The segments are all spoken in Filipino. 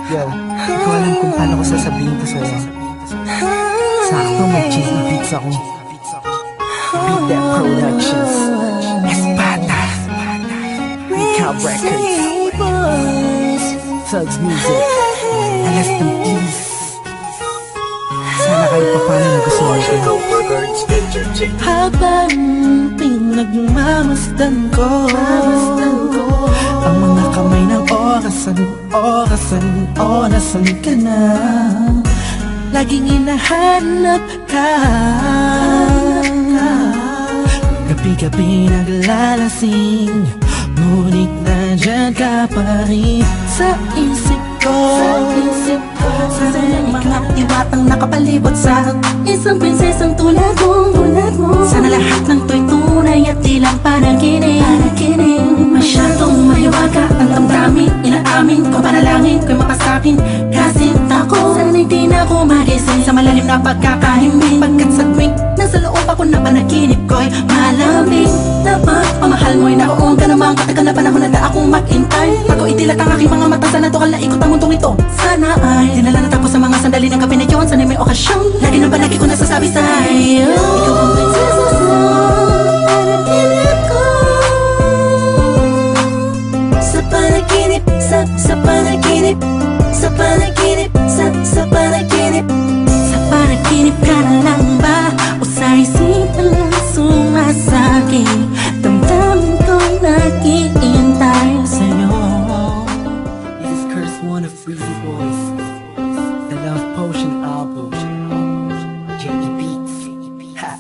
Yo, di ko alam kung paano ko sasabihin to sa'yo. Sakto mag-cheesy beats ako. Beat That Productions, Espada, Recap Records, Thugs Music, Alas ng Peace. Sana kayo pa paano nagustuhan ko. Habang pinagmamasdan ko ang mga kamay ng orasan ka na. Laging hinahanap ka, gabi-gabi naglalasing, ngunit nandyan ka pa rin sa isip ko. Sa mga diwatang nakapalibot sa isang prinsesang tulad mo. Sana lahat ng to'y tunay at di lang panaginip. Masyadong mahiwaga ang damdamin, inaamin ko panalangin ko'y mapasakin. Kasi tako, sana'y di na ako magising sa malalim na pagkakahimbing. Pagkat sa tuwing nasa loob ako na panaginip ko'y malamig. Dapat pamahal mo'y naroon ka namang katagal na panahon na akong mag-intay. Bago itilat ang aking mga mata sa natural na ikot ang mundong ito. Sana ay dinala na tapos sa mga sandali ng gabi na yun. Sana'y may okasyon, lagi na palagi ko nasasabi sa'yo. Ikaw ang prinsesa sa panaginip ko. Sa panaginip, sa panaginip, sa panaginip, sa panaginip. Sa panaginip ka na lang ba? O sa isipan lang sumasakit? Damdamin ko nag-iintay sa'yo. This is Curse One of Breezy Boys, the Love Potion album, J.E. Beats. Ha.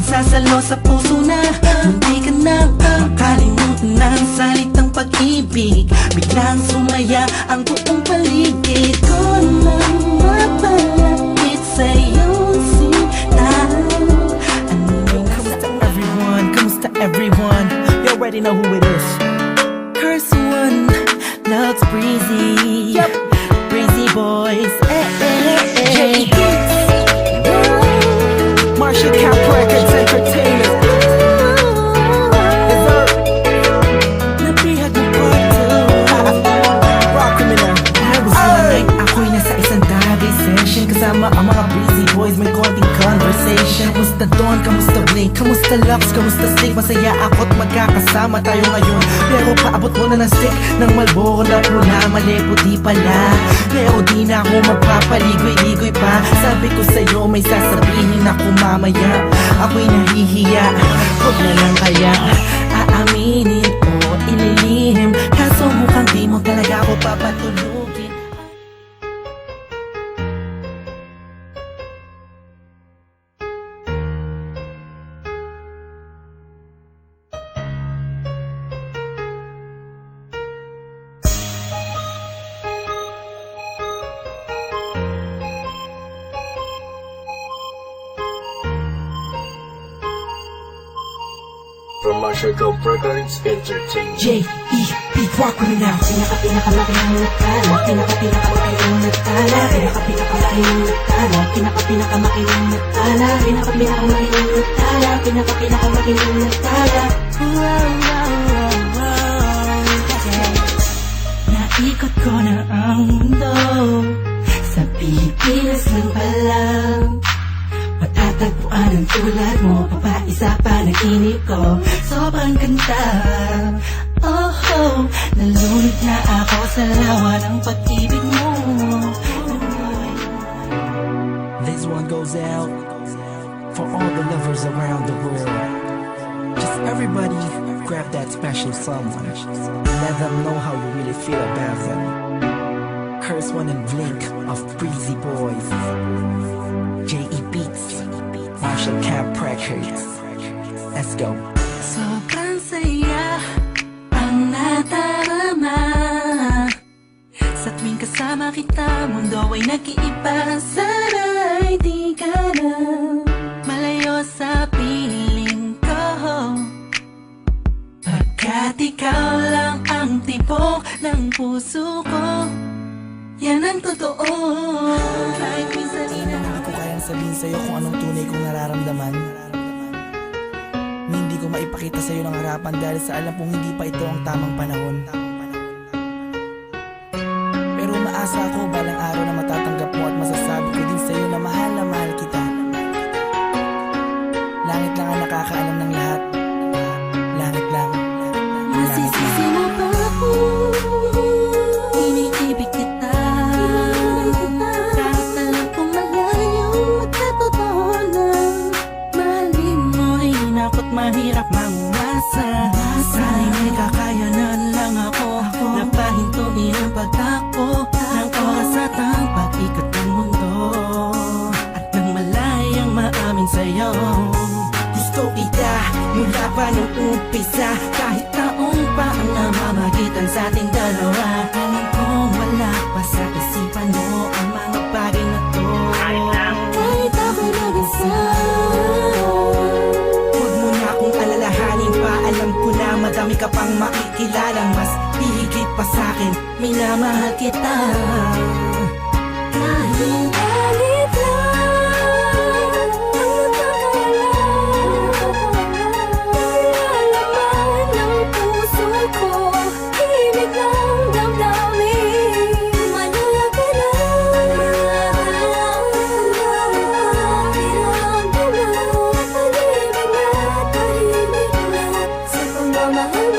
Sasalo sa puso na munti ka nang makalimutan ng salitang pag-ibig. Biglang sumaya ang buong paligid ko nang mapalapit sa'yong sinal. Kamusta everyone? You already know who it is. Curse One loves Breezy. Yep. Breezy Boys. J.E. Marshall Cap Records Entertainment. Nabihag ng part 2. Rock criminal. Night ako'y nasa isang dabi session kasama ang mga Breezy Boys, may konting conversation. Kamusta Don? Kamusta Blake? Kamusta Lux? Kamusta Stick? Masaya ako't magkakasama tayo ngayon. Pero paabot mo na ng stick ng Malboro na pula. Mali puti pala, pero di na ako magpapaligoy-ligoy pa. Sabi ko sa'yo may sasabihin ako mamaya. Ako'y nahihiya, huwag na lang kaya aaminin o ililihim. Kaso mukhang di mo talaga ako papatulugin. From Marshall Group Records Entertainment. J.E. Beat Rock Criminal. Pinakamalaki ng nagtala. Pinakamalaki ng nagtala. Pinakamalaki ng nagtala. Pinakamalaki ng nagtala. Pinakamalaki ng nagtala. Pinakamalaki ng nagtala. Naikot ko na ang mundo. Sa Pilipinas lang pala matatagpuan ang tulad mo. Papaisa panaginip ko. Sobrang ganda. Oh, nalunod na ako sa lawa ng pag-ibig mo. This one goes out for all the lovers around the world. Just everybody grab that special someone. Let them know how you really feel about them. Curse One and Blink of Breezy Boys, J.E. Beats, Marshall Cap Records. Let's go. Sobrang saya ang nadarama kasama kita, mundo ay nag-iiba. Sana'y di ka na malayo sa piling ko, pagkat ikaw lang ang tibok ng puso ko. Yan ang totoo. Kahit minsan Hindi ko kayang sabihin sa'yo kung anong tunay kong nararamdaman. Ni hindi ko maipakita sa'yo ng harapan dahil sa alam kong hindi pa ito ang tamang panahon. Pero umaasa ako balang araw na matatanggap mo at masasabi ko din sa'yo na mahal kita. Langit lang ang nakakaalam ng lahat. Langit lang. Masisisi mo ba ako? Iniibig kita. Kahit alam kong malayo at sa totoo lang, mahalin mo ay hinakot, mahirap mangumasa. Sana'y may kakayanan lang ako na pahintuin ang pagtakbo ng oras at ang pag-ikot ng mundo, at nang malayang maamin sa'yo. Gusto kita mula pa nung umpisa, Kahit taong pa ang namamagitan sa ating dalawa, alam kong wala pa sa isipan mo ang mga bagay na to. Kahit ako'y mag-isa, huwag mo na akong alalahanin pa. Alam ko na madami ka pang makikilalang mas hihigit pa sa'kin. minamahal kita. Kahit galit lang ang nagkakalaman ng puso ko, himig ng damdamin. Malaki lang, tahimik na, tahimik na sa pagmamahal